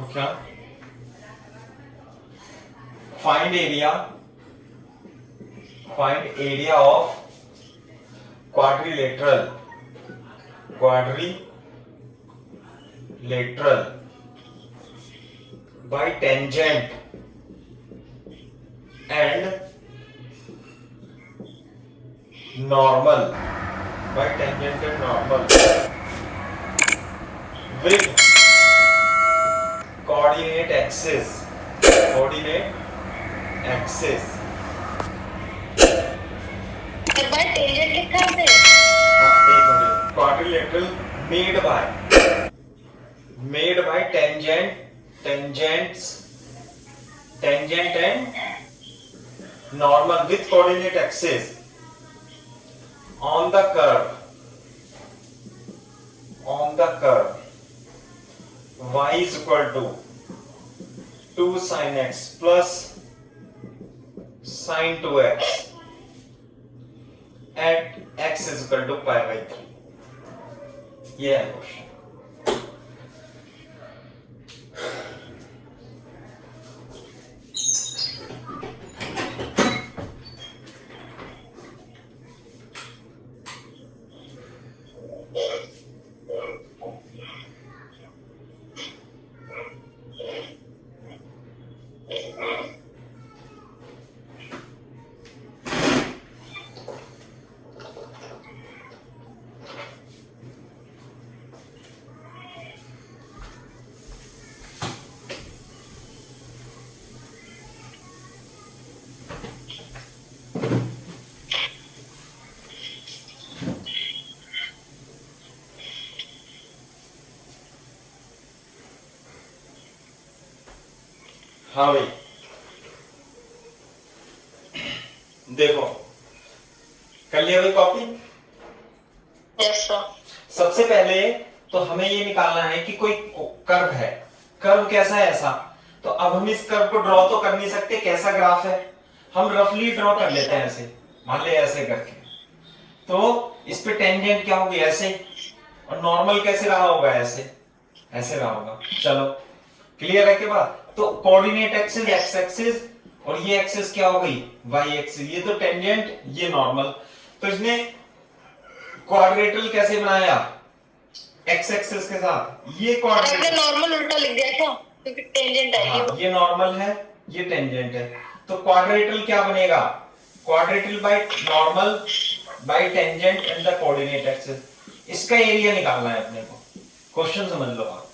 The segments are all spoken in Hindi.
तो क्या, find area of quadrilateral bye tangent and normal with coordinate axis bye tangent लिखा है। quadrilateral made by tangent and normal with coordinate axis on the curve y is equal to 2 sin x plus sin 2x at x is equal to pi by 3। ये है क्वेश्चन। हाँ भाई देखो, कर लिया भाई कॉपी? Yes sir. सबसे पहले तो हमें ये निकालना है कि कोई कर्व है, कर्व कैसा है ऐसा। तो अब हम इस कर्व को ड्रॉ तो कर नहीं सकते, कैसा ग्राफ है, हम रफली ड्रॉ कर लेते हैं ऐसे, मान ले ऐसे करके। तो इस पे टेंजेंट क्या होगी ऐसे, और नॉर्मल कैसे रहा होगा ऐसे रहा होगा। चलो क्लियर है के बाद। तो कोऑर्डिनेट एक्सिस एक्स एक्सिस और ये एक्सिस क्या हो गई वाई एक्सिस, ये तो टेंजेंट ये नॉर्मल। तो इसने क्वाड्रेटरल कैसे बनाया एक्स एक्सिस के साथ, ये क्वाड्रेटरल नॉर्मल उल्टा लिख दिया क्या, क्योंकि टेंजेंट है। हाँ, ये नॉर्मल है ये टेंजेंट है। तो क्वाड्रेटरल क्या बनेगा, quadrilateral by normal bye tangent and the coordinate axis. इसका एरिया निकालना है अपने को, क्वेश्चन समझ लो आप।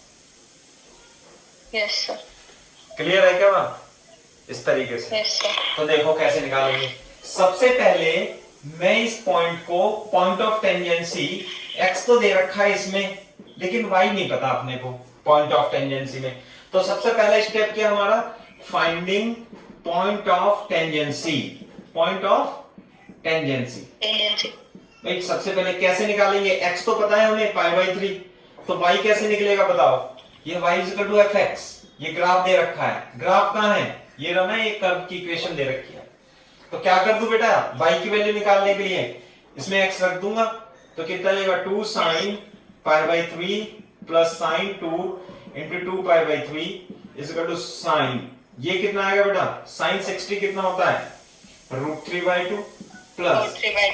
Yes sir. क्लियर है क्या बात, इस तरीके से। Yes sir. तो देखो कैसे निकालेंगे। सबसे पहले मैं इस पॉइंट को पॉइंट ऑफ टेंजेंसी, x तो दे रखा है इसमें लेकिन y नहीं पता अपने को पॉइंट ऑफ टेंजेंसी में। तो सबसे पहला स्टेप क्या हमारा, फाइंडिंग पॉइंट ऑफ टेंजेंसी। भाई सबसे पहले कैसे निकालेंगे, x तो पता है हमें पाई बाई 3, तो y कैसे निकलेगा बताओ। ये y is equal to fx, ये ग्राफ दे रखा है, ग्राफ कहां है, ये रहा ना, ये कर्व की इक्वेशन दे रखी है। तो क्या कर दूं बेटा, y की वैल्यू निकालने के लिए इसमें x रख दूंगा, तो कितना आएगा 2 sin pi by 3 plus sin 2 into 2 pi by 3 is equal to sin, ये कितना आएगा बेटा, sin 60 कितना होता है √3/2 प्लस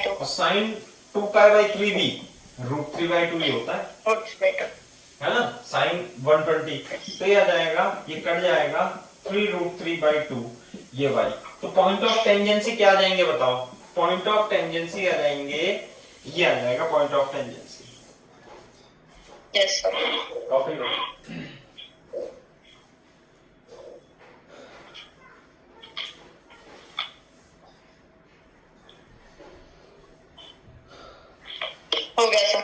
और sin 2 पाई बाई 3 भी √3/2 ही होता है ना, sin 120। तो ये आ जाएगा, ये कट जाएगा 3√3/2 ये y। तो पॉइंट ऑफ टेंजेंसी क्या आ जाएंगे बताओ, पॉइंट ऑफ टेंजेंसी आ जाएंगे, ये आ जाएगा point of tangency. Yes sir. Copy लो। हो गया सर।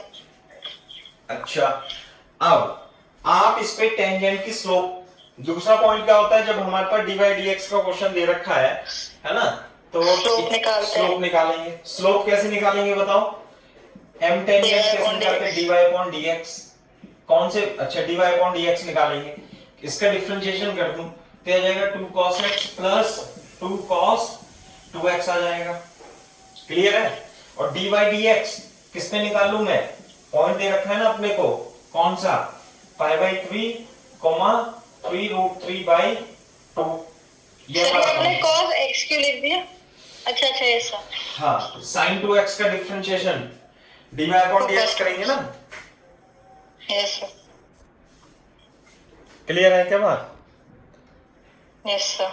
अच्छा, अब आप इस पे टेंजेंट की स्लोप, दूसरा पॉइंट क्या होता है जब हमारे पास dy dx का क्वेश्चन दे रखा है ना, तो स्लोप निकालेंगे। स्लोप कैसे निकालेंगे बताओ, m टेंजेंट कैसे निकालते हैं, dy dx। कौन से, अच्छा dy dx निकालेंगे, इसका डिफरेंशिएशन कर दूं तो आ जाएगा 2 cos x plus 2 cos 2x आ जाएगा। क्लियर है। और dy dx किस पे निकालूं मैं, पॉइंट दे रखा है ना अपने को, कौन सा, पाई बाई 3 3√3/2 ये सर हमारा आपने cos x क्यों लिख दिया? अच्छा अच्छा यस सर। हाँ sin 2x का डिफरेंशिएशन dy/dx करेंगे ना। Yes sir. क्लियर है क्या बात? Yes sir.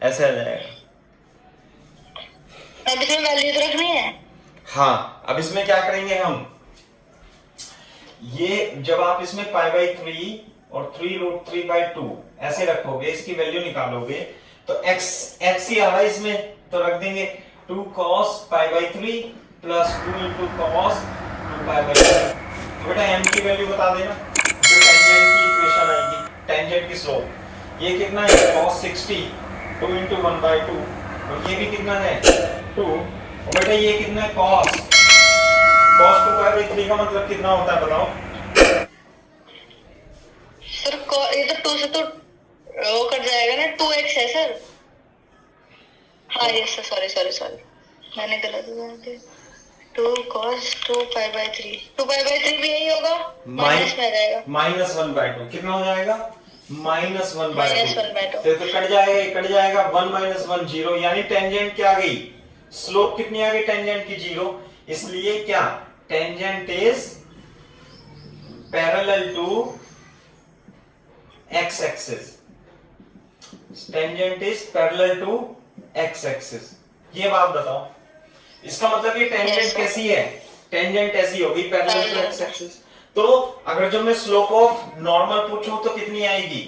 ऐसे आ जाएगा। अब इसमें वैल्यूज रखनी है। हाँ अब इसमें क्या करेंगे हम, ये जब आप इसमें π/3 और 3√3/2 ऐसे रखोगे, इसकी वैल्यू निकालोगे तो x ही आ रहा है इसमें, तो रख देंगे 2 cos π/3 प्लस 2 into cos 2π/3। तो बेटा m की वैल्यू बता देना, जो टेंजेंट की इक्वेशन आएगी, टेंजेंट की स्लोप। ये कितना है cos 60 2 into 1/2, और ये भी कितना है 2, और बेटा ये कितना है cos 2π/3 का मतलब कितना होता है बताओ? सर ये तो 2 से तो वो कट जाएगा ना, 2x है सर। हाँ yes sir, sorry sorry sorry मैंने गलत बोला दिया। 2 cos 2π/3 2π/3 भी यही होगा, माइनस में आ जाएगा -1/2 कितना हो जाएगा -1/2 -1/2। तो कट जाएगा, कट जाएगा 1 - 1 0, यानी टेंजेंट क्या आ गई, स्लोप कितनी आ गई टेंजेंट की 0। इसलिए क्या tangent is parallel to x axis, tangent is parallel to x axis. ये बात बताओ, इसका मतलब ये टेंजेंट Yes, sir. कैसी है, टेंजेंट ऐसी होगी पैरेलल टू x एक्सिस। तो अगर जो मैं स्लोप ऑफ नॉर्मल पूछूं तो कितनी आएगी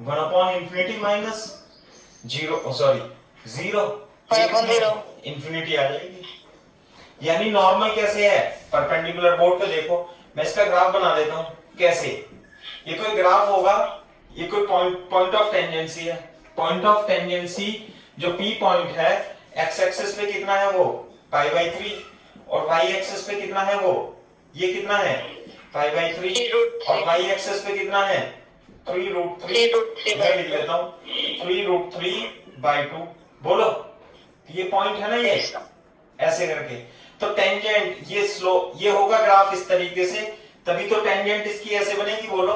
1/∞ माइनस 0 सॉरी 0 इंफिनिटी आ जाएगी। यानी नॉर्मल कैसे है, परपेंडिकुलर बोर्ड पे देखो, मैं इसका ग्राफ बना देता हूं। कैसे, ये कोई ग्राफ होगा, ये कोई पॉइंट ऑफ टेंजेंसी है, पॉइंट ऑफ टेंजेंसी जो P पॉइंट है, x एक्सिस पे कितना है वो π/3, और y एक्सिस पे कितना है वो, ये कितना है π/3, और y एक्सिस पे कितना है 3√3, मैं लिख लेता हूं 3√3/2। बोलो ये पॉइंट है ना, ये ऐसे करके। तो टेंजेंट ये स्लो, ये होगा ग्राफ इस तरीके से, तभी तो टेंजेंट इसकी ऐसे बनेगी, बोलो।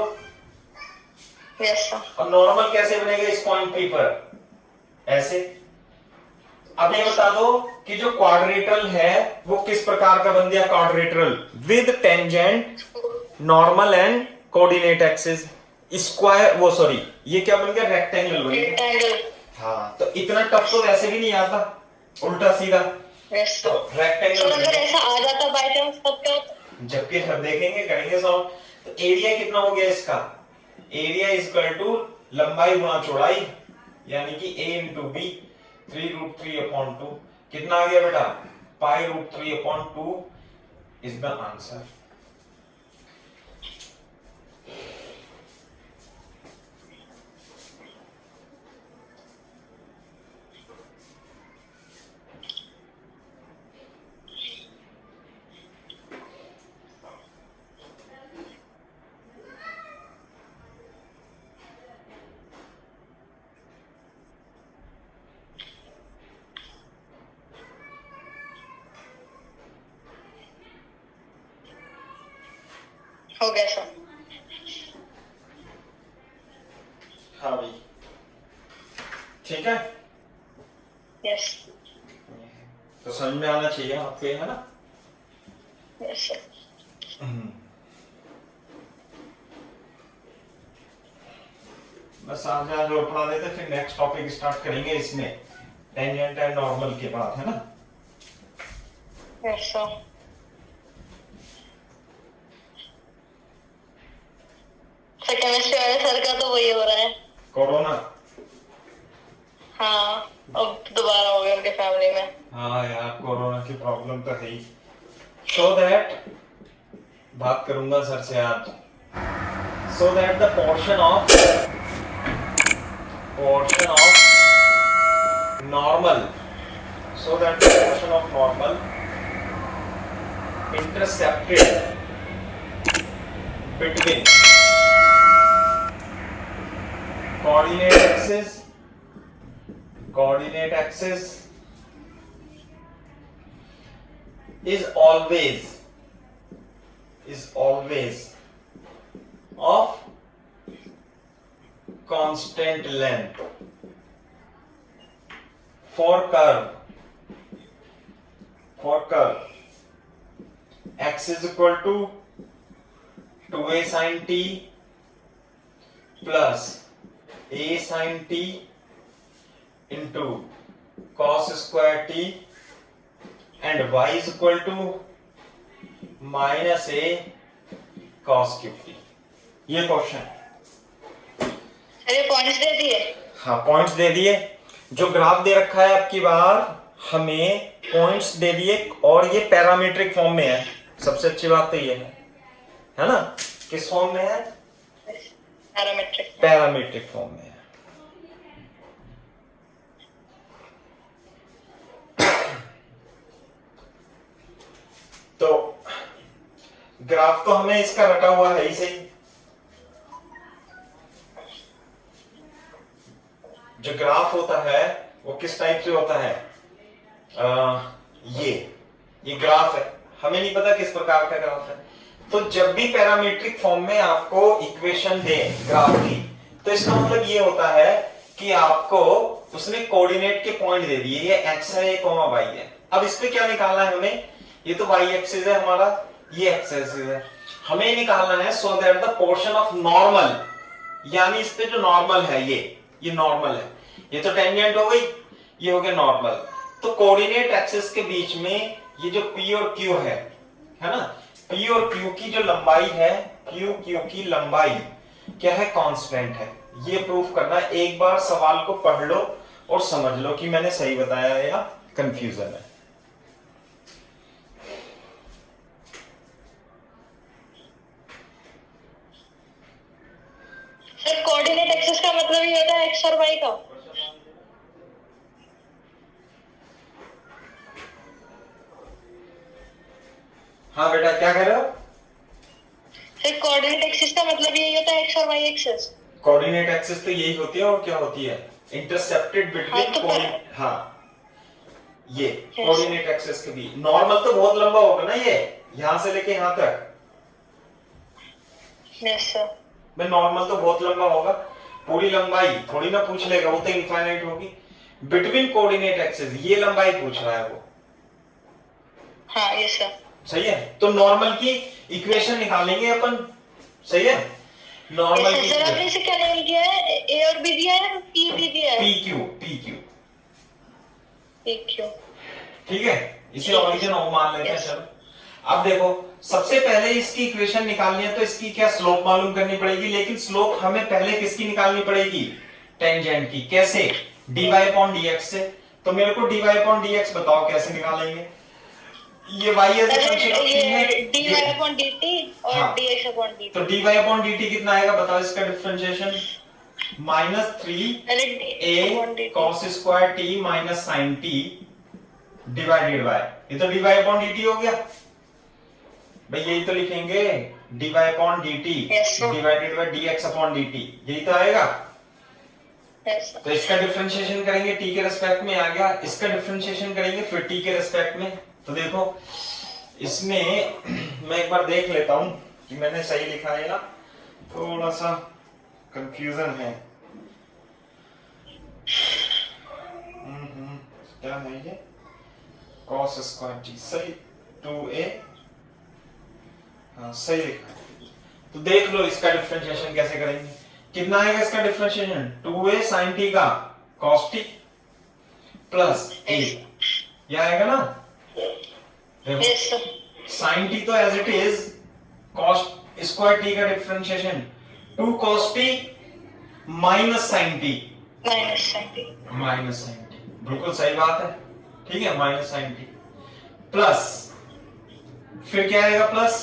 Yes sir. और नॉर्मल कैसे बनेगा इस पॉइंट P पर, ऐसे। अब ये बता दो कि जो क्वाड्रेटरल है वो किस प्रकार का बन गया, quadrilateral with tangent normal and coordinate axis square, वो सॉरी ये क्या बन गया, रेक्टेंगल बन गया। रेक्टेंगल। हाँ तो इतना टफ तो वैसे भी नहीं आता, उल्टा सीधा। यस तो सर। रेक्टेंगल अगर ऐसा आ जाता बाय चांस तब क्या होता? जबकि हम देखेंगे, करेंगे सॉल्व। तो एरिया कितना हो गया इसका, एरिया इज इक्वल टू लंबाई गुणा चौड़ाई, यानी कि a into b 3√3/2 कितना आ गया बेटा π√3/2 इज द आंसर। हो गया सर। हाँ भाई ठीक है। यस। तो समझ में आना चाहिए आपको, है ना। Yes sir. बस आज जो पढ़ा देते, फिर नेक्स्ट टॉपिक स्टार्ट करेंगे इसमें टेंजेंट एंड नॉर्मल के बाद, है ना। Yes sir. केमिस्ट्री वाले सर का तो वही हो रहा है, कोरोना। हाँ अब दोबारा हो गया उनके फैमिली में। हाँ यार कोरोना की प्रॉब्लम तो है ही। सो दैट बात करूंगा सर से आज, so that the portion of normal, so that the portion of normal intercepted between coordinate axis is always of constant length for curve x is equal to 2a sin t plus a sin t into cos square t and y is equal to minus a cos cube t। ये क्वेश्चन, अरे पॉइंट्स दे दिए। हाँ पॉइंट्स दे दिए। जो ग्राफ दे रखा है आपकी बार हमें पॉइंट्स दे दिए और ये पैरामीट्रिक फॉर्म में है। सबसे अच्छी बात तो ये है ना? किस फॉर्म में है? पैरामीट्रिक फॉर्म में है। तो ग्राफ तो हमें इसका रटा हुआ है ही सही। जो ग्राफ होता है वो किस टाइप से होता है? ये ग्राफ है, हमें नहीं पता किस प्रकार का ग्राफ है। तो जब भी पैरामीट्रिक फॉर्म में आपको इक्वेशन दे ग्राफ की, तो इसका मतलब ये होता है कि आपको उसने कोऑर्डिनेट के पॉइंट दे दिए, ये x है, ये y है। अब इस पे क्या निकालना है हमें? ये तो y एक्सिस है हमारा, ये x एक्सिस है। हमें निकालना है so that the portion of normal, यानी इस पे जो नॉर्मल है ये नॉर्मल है, ये तो टेंजेंट हो गई, ये हो गया नॉर्मल। तो कोऑर्डिनेट एक्सिस के बीच में ये जो p और q है ना, p और q की जो लंबाई है, q की लंबाई क्या है? कांस्टेंट है। ये प्रूफ करना है। एक बार सवाल को पढ़ लो और समझ लो कि मैंने सही बताया है या कंफ्यूजन है। सर कोऑर्डिनेट एक्सिस का मतलब ये होता है x और y का। हाँ बेटा क्या कह रहे हो? सर कोऑर्डिनेट एक्सिस का मतलब यही होता है x और y एक्सिस। कोऑर्डिनेट एक्सिस तो यही होती है और क्या होती है? इंटरसेप्टेड बिटवीन, हाँ ये कोऑर्डिनेट एक्सिस के बीच। नॉर्मल तो बहुत लंबा होगा ना, ये यहां से लेके यहां तक। Yes sir. मैं नॉर्मल तो बहुत लंबा होगा, पूरी लंबाई थोड़ी ना पूछ लेगा, वो तो इनफाइनाइट होगी। बिटवीन कोऑर्डिनेट एक्सिस ये लंबाई पूछ रहा है वो। हाँ यस सर। सही है। तो नॉर्मल की इक्वेशन निकालेंगे अपन। सही है। नॉर्मल की सर आपने इसे क्या नाम किया है? ए और बी दिया है, पी भी दिया है। पी क्यू ठीक है। इसे ओरिजिन मान लेते हैं। चलो अब देखो, सबसे पहले इसकी इक्वेशन निकालनी है तो इसकी क्या स्लोप मालूम करनी पड़ेगी, लेकिन स्लोप हमें पहले किसकी निकालनी पड़ेगी? टेंजेंट की। कैसे? dy अपॉन dx से। तो मेरे को dy अपॉन dx बताओ कैसे निकालेंगे? ये y as a function of t है, dy अपॉन dt और dx अपॉन dt। तो dy अपॉन dt कितना आएगा बताओ इसका differentiation? -3a cos square t minus sin t divided by, ये तो dy अपॉन dt हो गया भाई। यही तो लिखेंगे dy upon dt divided by dx upon dt, यही तो आएगा। तो इसका डिफरेंशिएशन करेंगे t के रिस्पेक्ट में, आ गया। इसका डिफरेंशिएशन करेंगे फिर t के रिस्पेक्ट में। तो देखो इसमें मैं एक बार देख लेता हूं कि मैंने सही लिखा है या थोड़ा सा कंफ्यूजन है। क्या है ये? cos स्क्वायर t सही, 2a, हाँ सही लिखा है। तो देख लो इसका डिफरेंशिएशन कैसे करेंगे। कितना आएगा इसका डिफरेंशिएशन? 2a sin t का cos t प्लस a, ये आएगा ना। Yes sir. sin t तो as it is cos square t का differentiation 2 cos t minus sin t, बिल्कुल सही बात है। ठीक है, माइनस sin t प्लस फिर क्या आएगा? Plus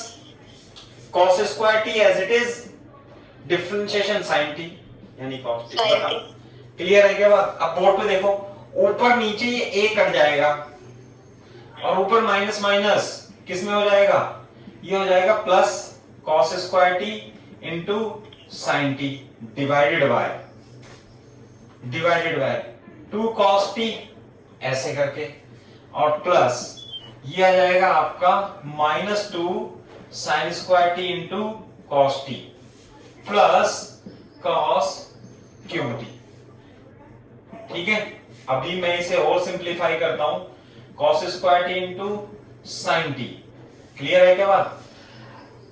cos square t as it is differentiation sin t यानी cos t। क्लियर है क्या बात? अब बोर्ड पे देखो, ऊपर नीचे ये a कट जाएगा और ऊपर माइनस माइनस किस में हो जाएगा? ये हो जाएगा plus cos square t into sin t divided bye 2 cos t ऐसे करके, और प्लस ये आ जाएगा आपका -2 sin square t into cos t plus cos cube T. ठीक है, अभी मैं इसे और सिंप्लीफाई करता हूं, cos square T into sine T. Clear है क्या बात?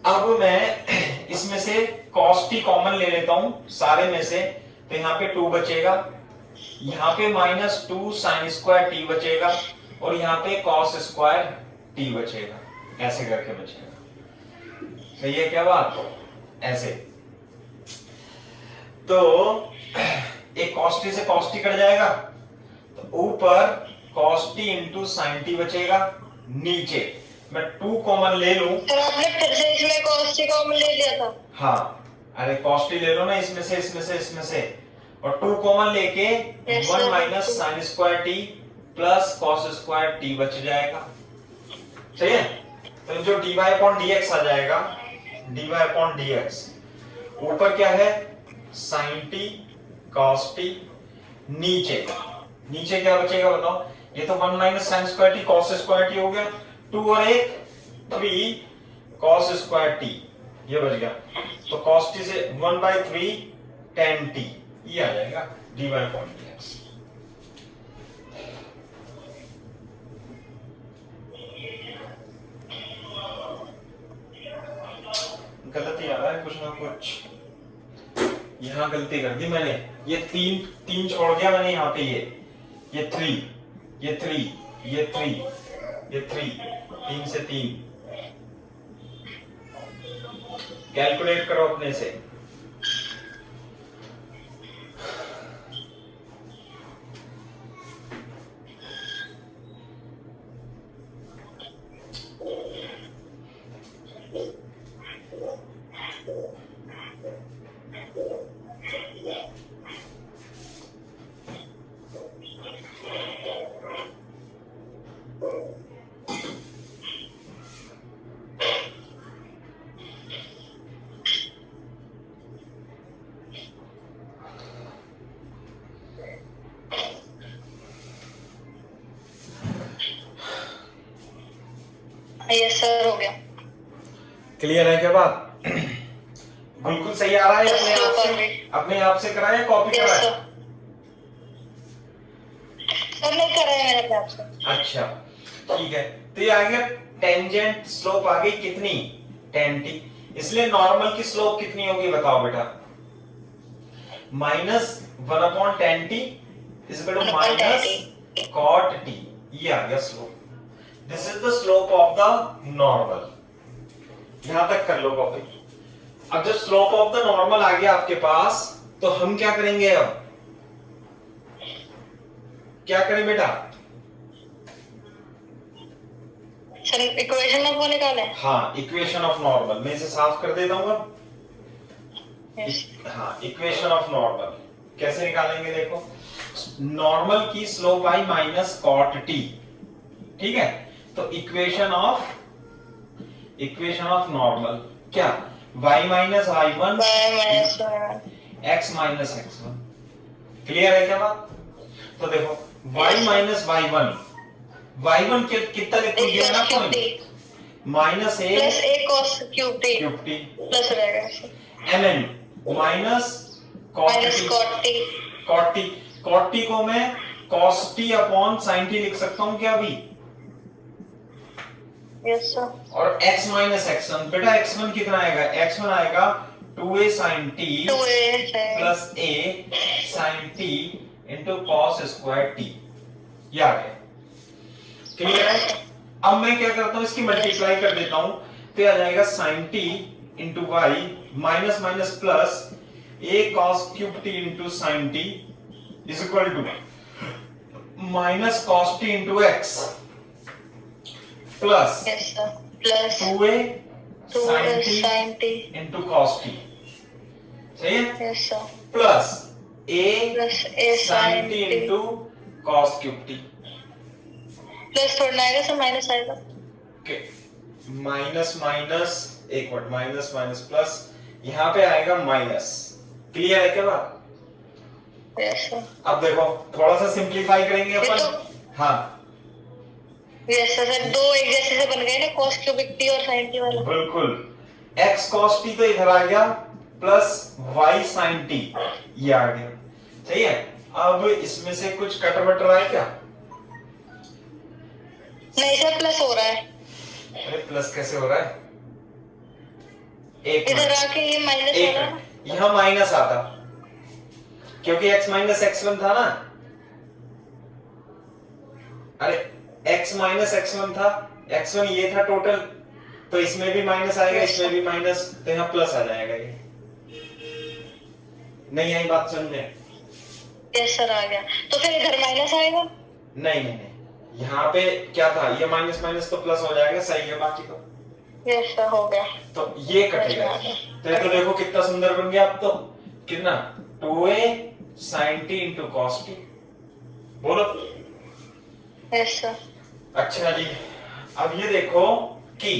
अब मैं इसमें से कॉस टी कॉमन ले लेता हूं सारे में से, तो यहाँ पे 2 बचेगा, यहाँ पे -2 साइन स्क्वायर टी बचेगा, और यहाँ पे कॉस स्क्वायर टी बचेगा, ऐसे करके बचेगा। सही है क्या बात? ऐसे तो एक कॉस टी से कॉस टी कट जाएगा, तो ऊपर cos T into sine T बचेगा, नीचे मैं 2 कॉमन ले लूं। सर आपने फिर से इसमें cos t कॉमन ले लिया था। हाँ, अरे कॉस टी ले लो ना, इसमें से इसमें से इसमें से, और 2 कॉमन लेके 1 minus sign square T plus cos square T बच जाएगा। सही है, तो जो dy अपॉन dx आ जाएगा, dy अपॉन dx, ऊपर क्या है साइन टी कॉस टी, नीचे नीचे क्या बचेगा बताओ? ये तो 1 minus sign square T cos square T हो गया, 2 और 1 3 कॉस स्क्वायर टी, ये बच गया। तो कॉस टी से 1/3 tan टी, ये आ जाएगा dy अपॉन dx। गलती आ रहा है कुछ ना कुछ, यहाँ गलती कर दी मैंने, ये तीन छोड़ गया मैंने यहाँ पे, ये 3 ये 3 ये 3 ये 3 3 से 3 कैलकुलेट करो अपने से। यस सर, हो गया। क्लियर है क्या बात? बिल्कुल सही आ रहा है? अपने आप से कराया या कॉपी कराया? सर नहीं कराया मैंने अपने आप से। अच्छा ठीक है, तो ये आ गया टेंजेंट स्लोप आ गई कितनी? tan t। इसलिए नॉर्मल की स्लोप कितनी होगी बताओ बेटा? -1 upon tan t is equal to minus cot t, ये आ गया slope. This is the slope of the normal. यहां तक कर लो कॉपी। अब जब स्लोप ऑफ द नॉर्मल आ गया आपके पास, तो हम क्या करेंगे? अब क्या करें बेटा? सर इक्वेशन ऑफ वो निकाले। हाँ, इक्वेशन ऑफ नॉर्मल। मैं इसे साफ कर देता हूँ अब। हाँ, इक्वेशन ऑफ नॉर्मल कैसे निकालेंगे? देखो, नॉर्मल की स्लोप आई माइनस कॉट टी, ठीक है? तो इक्वेशन ऑफ नॉर्मल क्या? y minus y1 x minus x1। Clear है क्या बात? तो देखो y माइनस y1 कितना लिख दिया ना point, minus a plus a cos cube T plus रहेगा mn माइनस cot t को मैं cos t upon sin t लिख सकता हूं क्या अभी? Yes sir. और x माइनस x1, बेटा x1 कितना आएगा? x1 आएगा 2a sin t plus a sin t into cos square t, ये आ गया। क्लियर है? अब मैं क्या करता हूं, इसकी मल्टीप्लाई कर देता हूं, तो आ जाएगा sin t into y minus minus plus a cos cube t into sin t is equal to minus cos t into x plus 2a sin t into cos t, सही है? Plus a sin t into cos cube t, plus थोड़ा आएगा सर, माइनस आएगा। ओके, माइनस माइनस, एक मिनट, माइनस माइनस प्लस, यहाँ पे आएगा माइनस। क्लियर है क्या बात? Yes sir. अब देखो थोड़ा सा सिंप्लीफाई करेंगे अपन। हाँ यस सर, दो एक जैसे से बन गए ना, cos क्यूबिक t और sin t वाला। बिल्कुल, x cos t तो इधर आ गया, प्लस y sin t ये आ गया। सही है। अब इसमें से कुछ कट वट रहा है क्या? नहीं सर, प्लस हो रहा है। अरे प्लस कैसे हो रहा है? एक इधर मिनट, आके ये माइनस हो एक रहा है। मिनट, यहाँ माइनस आता क्योंकि x माइनस x1 था ना। अरे x माइनस x1 था, x1 ये था टोटल, तो इसमें भी माइनस आएगा, इसमें भी माइनस, तो यहाँ प्लस आ जाएगा। ये नहीं आई बात समझ में? यस सर, आ गया। तो फिर इधर माइनस आएगा? नहीं नहीं नहीं, यहाँ पे क्या था, ये माइनस माइनस तो प्लस हो जाएगा, सही है बाकी तो। यस सर, हो गया। तो ये कटेगा। तो ये तो देखो कितना सुंदर बन गया अब तो। कितना? 2a sin t into cos t। बोलो। Yes sir. अच्छा जी, अब ये देखो कि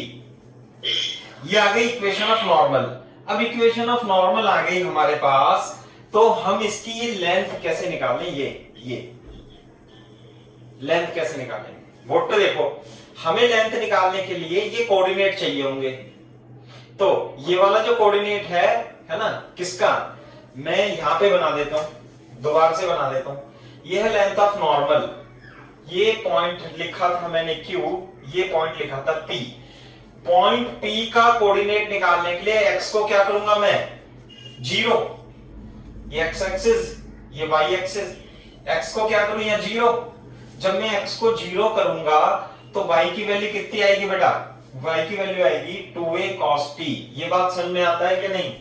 ये आ गई इक्वेशन ऑफ नॉर्मल। अब इक्वेशन ऑफ नॉर्मल आ गई हमारे पास, तो हम इसकी ये लेंथ कैसे निकालें? ये लेंथ कैसे निकालेंगे? वो तो देखो, हमें लेंथ निकालने के लिए ये कोऑर्डिनेट चाहिए होंगे। तो ये वाला जो कोऑर्डिनेट है ना, किसका? मैं यहां पे बना देता हूं, दोबारा से बना देता हूं। ये है लेंथ ऑफ नॉर्मल। ये पॉइंट लिखा था मैंने Q, ये पॉइंट लिखा था P। पॉइंट P का कोऑर्डिनेट निकालने के लिए x को क्या करूंगा मैं? 0। ये x एक्सिस, ये y एक्सिस। x को क्या करूं? या 0। जब मैं x को 0 करूंगा तो y की वैल्यू कितनी आएगी बेटा? y की वैल्यू आएगी 2a cos t। ये बात समझ में आता है कि नहीं?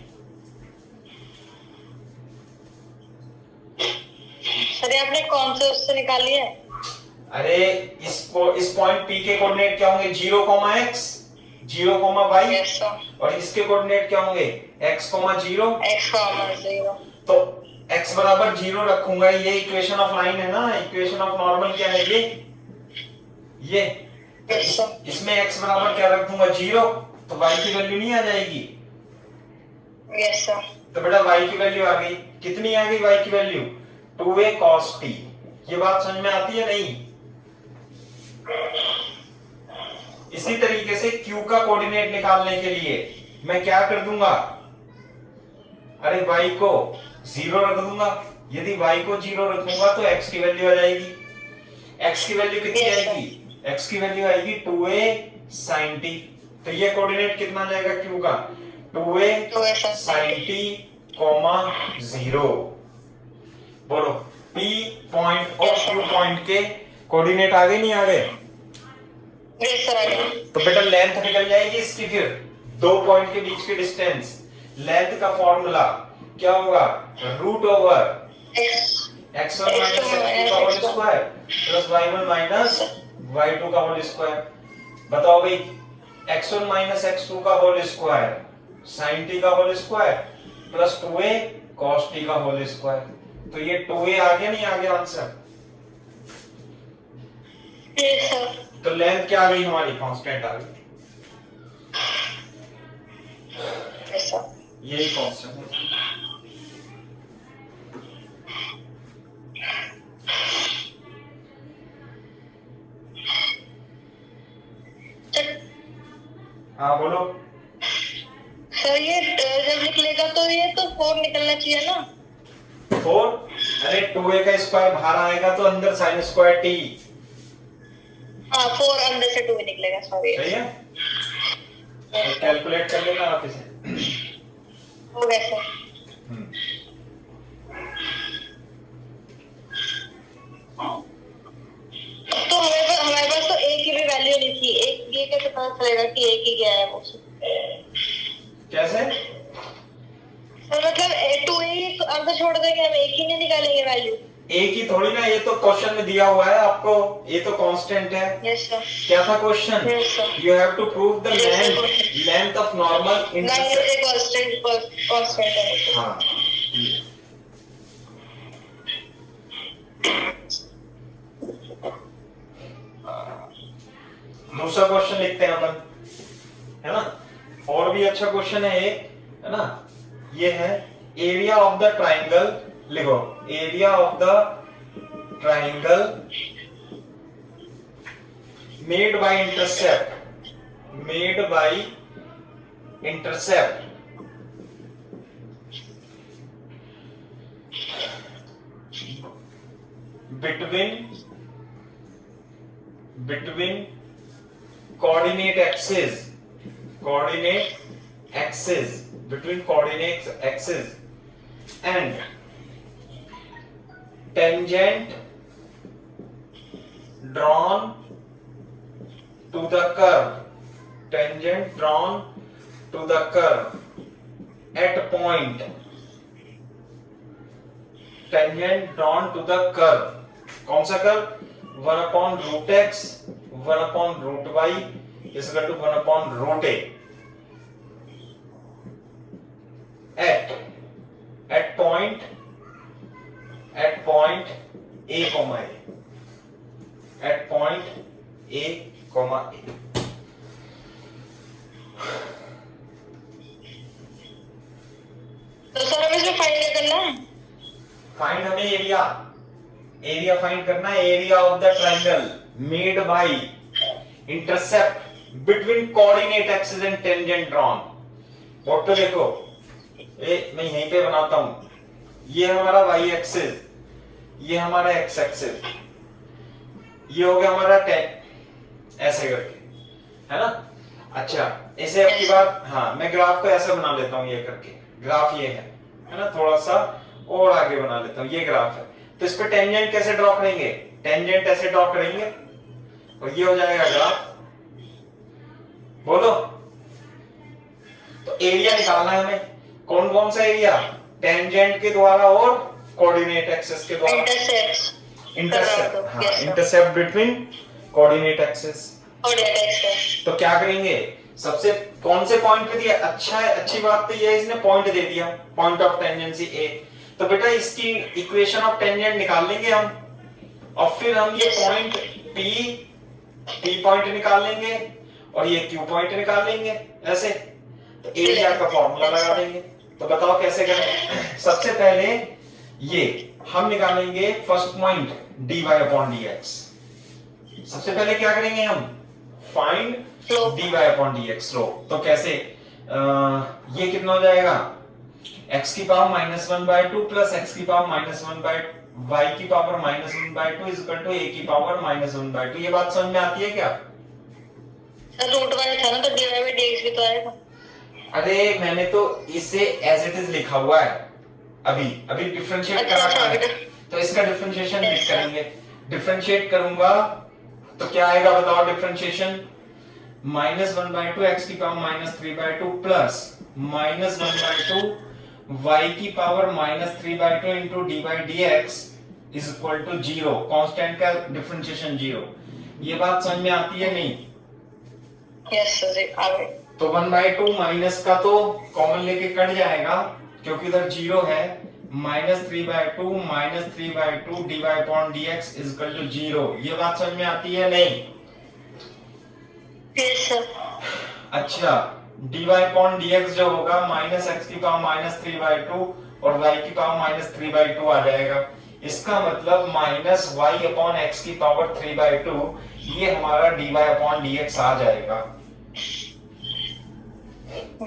सर आपने कौन से उससे निकाली है? अरे इस पॉइंट P के कोऑर्डिनेट क्या होंगे? 0, x, 0, y। Yes sir. और इसके कोऑर्डिनेट क्या होंगे? x, 0। x, 0। तो x बराबर 0 रखूंगा। ये इक्वेशन ऑफ लाइन है ना, इक्वेशन ऑफ नॉर्मल क्या है? ये इसमें x बराबर क्या रख दूंगा? 0। तो y की वैल्यू नहीं आ जाएगी? Yes sir. तो बेटा y की वैल्यू आ गई। कितनी आ गई y की वैल्यू? 2a cos t। ये बात समझ में आती है नहीं? इसी तरीके से q का कोऑर्डिनेट निकालने के लिए मैं क्या कर दूंगा? अरे y को 0 रख दूंगा। यदि y को 0 रखूंगा तो x की वैल्यू आ जाएगी। x की वैल्यू कितनी आएगी? x की वैल्यू आएगी 2a sin t। तो ये कोऑर्डिनेट कितना आ जाएगा q का? 2a sin t, 0। बोलो, p पॉइंट और q पॉइंट के कोऑर्डिनेट आ गए नहीं आ गए? यस सर, आ गया। तो बेटा लेंथ निकल जाएगी इसकी। फिर दो पॉइंट के बीच की डिस्टेंस, लेंथ का फॉर्मूला क्या होगा? Root over x1 minus x2 का whole square plus y1 minus y2 का होल स्क्वायर। बताओ भाई, x1 माइनस x2 का होल स्क्वायर sin t का whole square plus 2a cos t का होल स्क्वायर। तो ये 2a आ गया नहीं आ गया आंसर? Yes sir. तो लेंथ क्या आ गई हमारी? कांस्टेंट आ गई। Yes sir. यही कांस्टेंट है। हाँ बोलो। सर ये जब निकलेगा तो ये तो 4 निकलना चाहिए ना? 4? अरे 2a का स्क्वायर बाहर आएगा तो अंदर sin स्क्वायर t। हाँ, 4 अंदर से 2 निकलेगा। सॉरी। सही है। तो कैलकुलेट कर लेना आप इसे। हो गया सर। तो हमारे पास तो एक की भी वैल्यू नहीं थी। एक ये कैसे पता चलेगा कि एक ही गया है वो? कैसे? सर मतलब 2 ही अंदर छोड़ देंगे, हम एक ही नहीं निकालेंगे वैल्यू? एक ही थोड़ी ना, ये तो क्वेश्चन में दिया हुआ है आपको, ये तो कांस्टेंट है। Yes sir. क्या था question? Yes sir. You have to prove the length of normal intersect. Constant है। हाँ। दूसरा क्वेश्चन लिखते हैं अपन, है ना? और भी अच्छा क्वेश्चन है एक, है ना? ये है एरिया ऑफ द ट्राइंगल। लिखो, area of the triangle made by intercept between coordinate axes between coordinate axes and tangent drawn to the curve at point tangent drawn to the curve कौन सा curve 1/√x 1/√y is equal to 1/√a at point a comma a at point a comma a तो सर हमें इसमें फाइंड क्या करना है? फाइंड हमें एरिया फाइंड करना है area of the triangle made by intercept between coordinate axis and tangent drawn board पे देखो मैं यहीं पे बनाता हूं ये हमारा y एक्सिस ये हमारा x एक्सिस ये हो गया हमारा ऐसे करके है ना अच्छा इसे अब की बात हाँ मैं ग्राफ को ऐसे बना लेता हूं ये करके ग्राफ ये है ना थोड़ा सा और आगे बना लेता हूं ये ग्राफ है तो इस पे टेंजेंट कैसे ड्रॉ करेंगे टेंजेंट ऐसे ड्रॉ करेंगे और ये हो जाएगा ग्राफ बोलो तो एरिया निकालना है हमें कौन सा एरिया टेंजेंट के द्वारा और कोऑर्डिनेट एक्सिस के द्वारा इंटरसेप्ट बिटवीन कोऑर्डिनेट एक्सिस तो क्या करेंगे सबसे कौन से पॉइंट पे दिया अच्छा है अच्छी बात तो ये है इसने पॉइंट दे दिया पॉइंट ऑफ टेंजेंसी ए तो बेटा इसकी इक्वेशन ऑफ टेंजेंट निकाल लेंगे हम और फिर हम ये पॉइंट P पॉइंट निकाल लेंगे और ये Q पॉइंट निकाल लेंगे ऐसे तो एरिया का फॉर्मूला लगा देंगे तो बताओ कैसे करें सबसे पहले ये हम निकालेंगे फर्स्ट पॉइंट dy/dx सबसे पहले क्या करेंगे हम फाइंड dy/dx स्लोप तो कैसे ये कितना हो जाएगा x की पावर -1/2 प्लस x की पावर y की power -1/2 is equal to a की पावर -1/2 ये बात समझ में आती है क्या सर रूट वाला था ना तो dy/dx भी तो आएगा अरे मैंने तो इसे एज इट इज लिखा हुआ है अभी डिफरेंशिएट करा है तो इसका डिफरेंशिएशन करेंगे डिफरेंशिएट करूंगा तो क्या आएगा बताओ डिफरेंशिएशन -1/2 x की पावर -3/2 प्लस -1/2 y की power -3/2 into d/dx is equal to 0 constant का डिफरेंशिएशन 0 ये बात समझ में आती है नहीं यस सर आ गई तो 1/2 माइनस का तो कॉमन लेके कट जाएगा क्योंकि इधर 0 है -3/2 dy/dx is equal to 0 ये बात समझ में आती है नहीं यस सर अच्छा dy/dx जो होगा -x की पावर -3/2 और y की पावर -3/2 आ जाएगा इसका मतलब -y/x की पावर 3/2 ये हमारा dy/dx आ जाएगा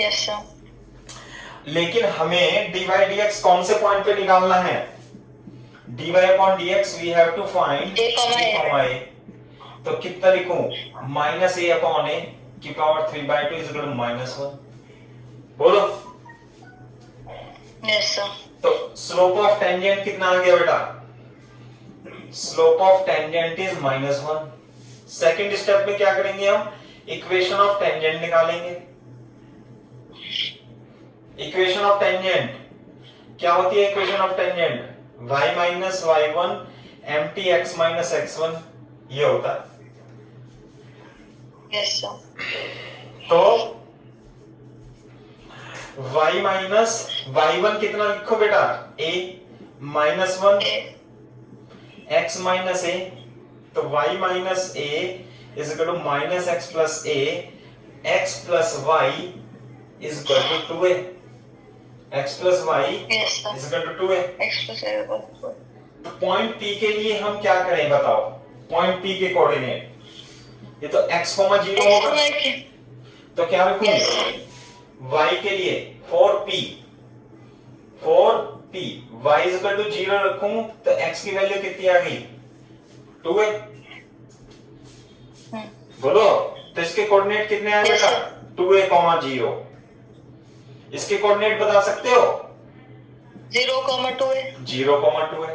यस सर लेकिन हमें dy/dx कौन से पॉइंट पे निकालना है dy/dx we have to find a, a तो कितना लिखूं -a/a की पावर 3/2 is equal to -1 बोलो यस सर तो स्लोप ऑफ टेंजेंट कितना आ गया बेटा slope of tangent is -1 second step में क्या करेंगे हम इक्वेशन ऑफ टेंजेंट निकालेंगे इक्वेशन ऑफ टेंजेंट क्या होती है equation of tangent y - y1 mt x - x1 ये होता है यस सर तो y - y1 कितना लिखो बेटा a -1 x - a तो y - a is equal to -x plus a x plus y is equal to 2a x plus y yes sir is equal to 2a x plus a तो पॉइंट P के लिए हम क्या करें बताओ पॉइंट P के कोऑर्डिनेट ये तो x, 0 होगा तो क्या लिखूंगा y के लिए 4p t y is equal to 0 रखूं तो x की वैल्यू कितनी आ गई 2a। बोलो तो इसके कोऑर्डिनेट कितने आए बेटा 2a, 0। इसके कोऑर्डिनेट बता सकते हो 0, 2a 0, 2a।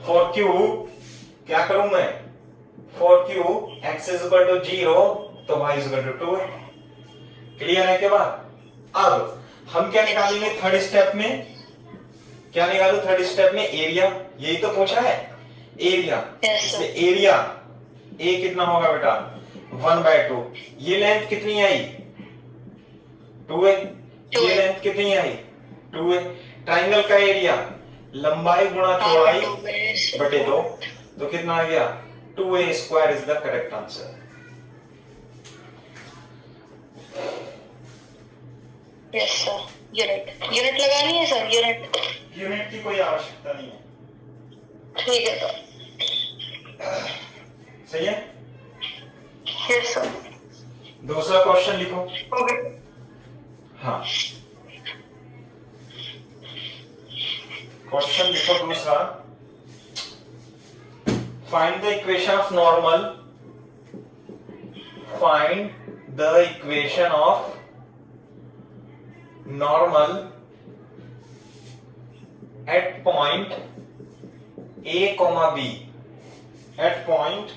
फॉर q क्या करूं मैं for q x is equal to 0 तो y is equal to 2a। Clear है के बाद अब हम क्या निकालेंगे थर्ड स्टेप में, क्या निकालू थर्ड स्टेप में एरिया, यही तो पूछा है एरिया। इसमें एरिया ए कितना होगा बेटा 1/2। ये लेंथ कितनी आई 2a, ये लेंथ कितनी आई 2a। ट्राइंगल का एरिया लंबाई गुणा चौड़ाई बटे 2 तो कितना आ गया 2a square is the correct answer. Yes sir. Unit लगानी है सर, यूनिट की कोई आवश्यकता नहीं है। ठीक है तो सही है। Yes sir. दूसरा क्वेश्चन लिखो। ओके। हाँ क्वेश्चन लिखो दूसरा। Find the equation of normal, find the equation of normal at point a comma b, at point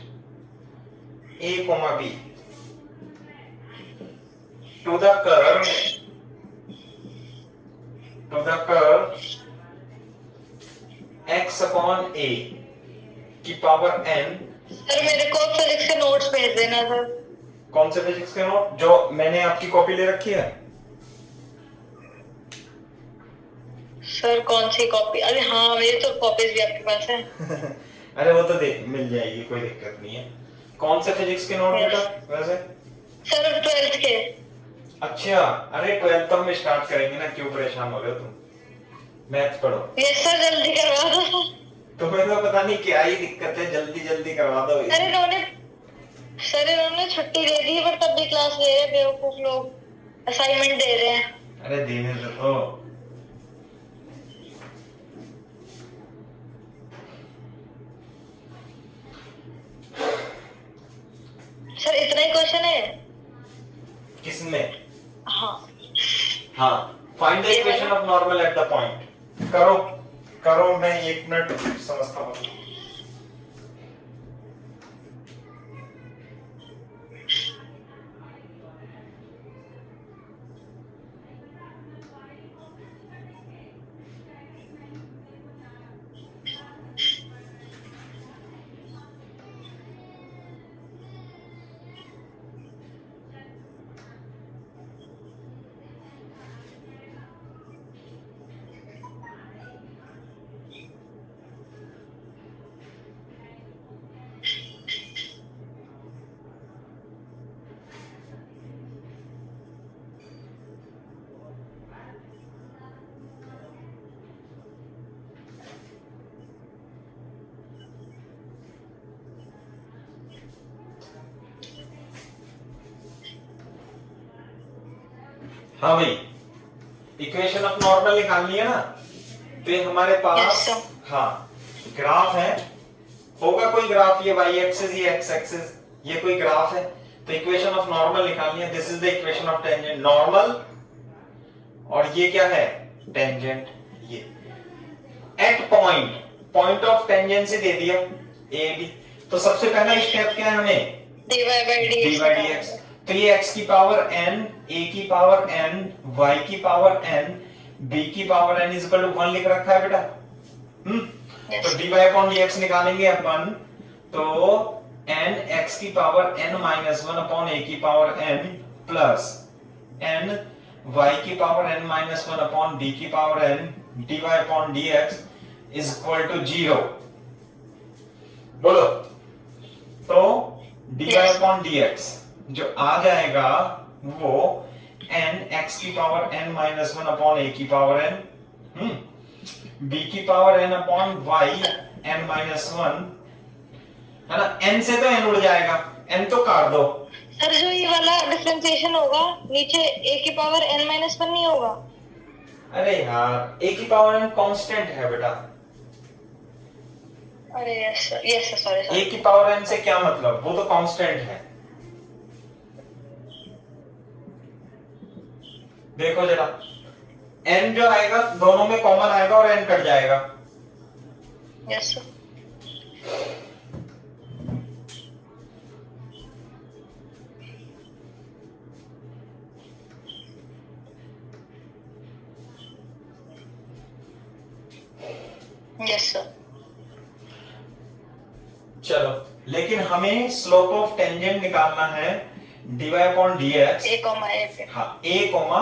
a comma b to the curve x upon a की पावर n। सर मेरे को फिजिक्स के नोट्स भेज देना सर। कौन से फिजिक्स के नोट जो मैंने आपकी कॉपी ले रखी है सर कौन सी कॉपी? अरे हाँ मेरी तो कॉपीज भी आपके पास है। अरे वो तो देख मिल जाएगी, कोई दिक्कत नहीं है। कौन से फिजिक्स के नोट बेटा वैसे? सर 12th के। अच्छा अरे 12th तो हम स्टार्ट करेंगे ना, क्यों परेशान हो रहे हो तुम, मैथ्स पढ़ो। यस सर जल्दी करवा दो। तुम्हें तो पता नहीं क्या ही दिक्कत है, जल्दी जल्दी करवा दो। सर इन्होंने छुट्टी दे दी पर तब भी क्लास ले रहे हैं, बेवकूफ लोग, असाइनमेंट दे रहे हैं। अरे देने दो। सर इतना ही क्वेश्चन है किसमें? हाँ find the equation of normal at the point. करो मैं 1 मिनट समझता हूँ। हाँ भाई इक्वेशन ऑफ नॉर्मल निकालनी है ना, तो ये हमारे पास हाँ ग्राफ है, होगा कोई ग्राफ, ये y एक्सिस ये x एक्सिस, ये कोई ग्राफ है, तो इक्वेशन ऑफ नॉर्मल निकालनी है। This is the equation of tangent normal, और ये क्या है टेंजेंट। ये एट पॉइंट ऑफ टेंजेंसी दे दिया ए बी, तो सबसे पहला स्टेप क्या है हमें dy by dx। तो ये x की पावर n, a की पावर n, y की पावर n, b की power n is equal to 1 लिख रखा है बेटा। तो dy अपॉन dx निकालेंगे अपन, तो n x की power n minus 1 upon a की power n plus n y की power n minus 1 upon b की power n dy upon dx is equal to 0। बोलो तो dy अपॉन dx जो आ जाएगा वो n x की power n minus 1 upon a की पावर n, b की power n upon y n minus 1 है ना, n से तो n उड़ जाएगा, n तो काट दो। सर जो ये वाला डिफरेंशिएशन होगा नीचे a की पावर n माइनस 1 नहीं होगा? अरे यार a की पावर n कांस्टेंट है बेटा। अरे यस सर सॉरी a की पावर n से क्या मतलब, वो तो कांस्टेंट है। देखो जरा, n जो आएगा दोनों में कॉमन आएगा और n कट जाएगा। Yes sir yes sir. चलो, लेकिन हमें स्लोप ऑफ टेंजेंट निकालना है dy upon dx। a comma a पे। हाँ, a कॉमा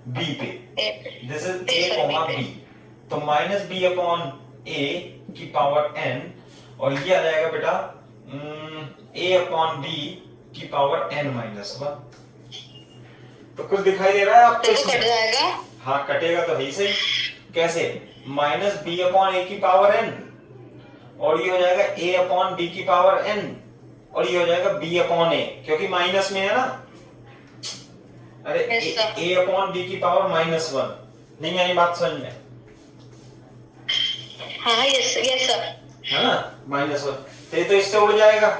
b पे। a पे। This is a, a sorry, comma B पे। b। तो माइनस b अपॉन a की पावर n, और ये आ जाएगा बेटा a अपॉन b की पावर n माइनस 1। तो कुछ दिखाई दे रहा है आपको तो इसमें? कट जाएगा। हाँ, कटेगा तो है ही सही। कैसे? माइनस b अपॉन a की पावर n, और ये हो जाएगा a अपॉन b की पावर n, और ये हो जाएगा b अपॉन a, क्योंकि माइनस में है ना। अरे Yes, sir. a upon b की पावर -1। नहीं आई बात समझ में? हाँ यस यस सर। है ना, -1। तो ये तो इससे उड़ जाएगा,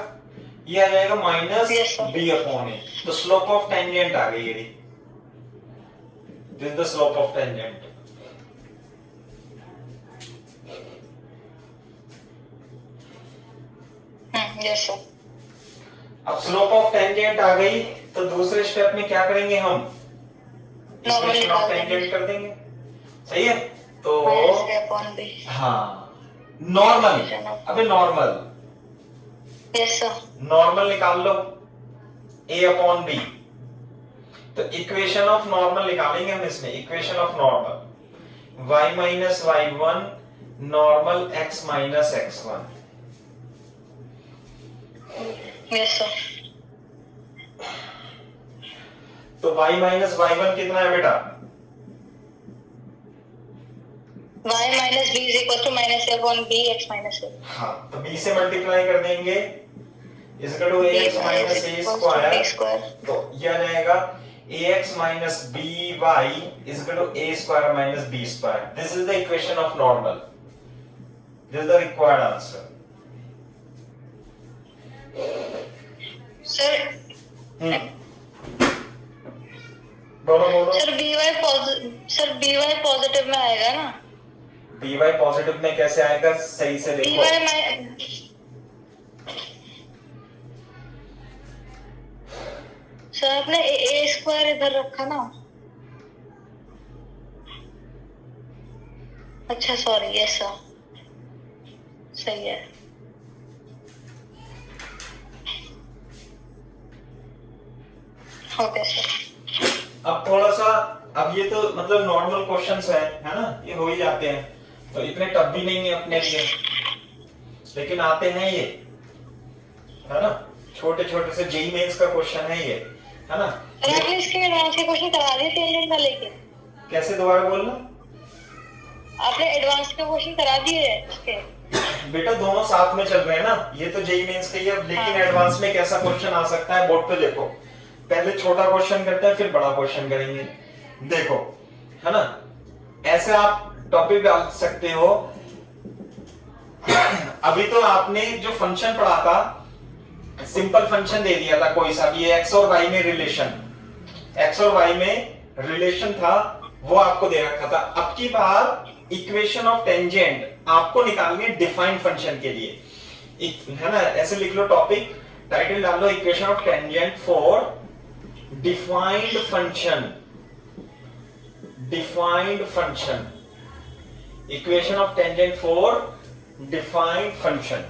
ये आ जाएगा minus Yes, sir. b upon a। तो स्लोप ऑफ टेंजेंट आ गई ये। This is the slope of tangent. Yes sir. अब स्लोप ऑफ टेंजेंट आ गई, तो दूसरे स्टेप में क्या करेंगे हम? नॉर्मल इक्वेशन ऑफ निकाल देंगे। टेंजेंट कर देंगे। सही है? तो माइनस a अपॉन b। हाँ, नॉर्मल। अबे नॉर्मल, यस सर। नॉर्मल निकाल लो, a अपॉन b। तो इक्वेशन ऑफ नॉर्मल निकालेंगे हम इसमें। Equation of normal y minus y1 normal x minus x1। Yes sir. तो y माइनस y1 कितना है बेटा? y minus b is equal to minus a upon b x minus a। हाँ, तो b से मल्टीप्लाई कर देंगे, इसका टू ax माइनस a स्क्वायर। तो ये आ जाएगा ax minus by is equal to a square minus b square. This is the equation of normal. This is the required answer. Sir बोलो बोलो। सर by पॉजिटिव में आएगा ना? by पॉजिटिव में कैसे आएगा, सही से देखो। by में सर आपने a स्क्वायर इधर रखा ना। अच्छा सॉरी यस सर सही है। Okay sir. अब थोड़ा सा, अब ये तो मतलब नॉर्मल क्वेश्चंस है ना, ये हो ही जाते हैं, तो इतने टफ भी नहीं है अपने लिए, लेकिन आते हैं ये, है ना। छोटे छोटे से जेईई मेंस का क्वेश्चन है ये, है ना। आपने इसके एडवांस के क्वेश्चन करा दिए थे इंडियन वाले के? कैसे, दोबारा बोलना। आपने एडवांस के क्वेश्चन करा दिए इसके? बेटा दोनों साथ में चल रहे हैं ना, ये तो जेईई मेंस के ही है, लेकिन एडवांस में कैसा क्वेश्चन आ सकता है बोर्ड पे देखो। पहले छोटा क्वेश्चन करते हैं, फिर बड़ा क्वेश्चन करेंगे। देखो, है ना, ऐसे आप टॉपिक डाल सकते हो। अभी तो आपने जो फंक्शन पढ़ा था, सिंपल फंक्शन दे दिया था कोई सा भी, एक्स और वाई में रिलेशन, एक्स और वाई में रिलेशन था, वो आपको दे रखा था। अब की बार इक्वेशन ऑफ टेंजेंट आपको निकालनी है डिफाइंड फंक्शन के लिए, है ना। ऐसे लिख लो, टॉपिक टाइटल डाल लो, equation of tangent for defined function. Defined function, equation of tangent for defined function.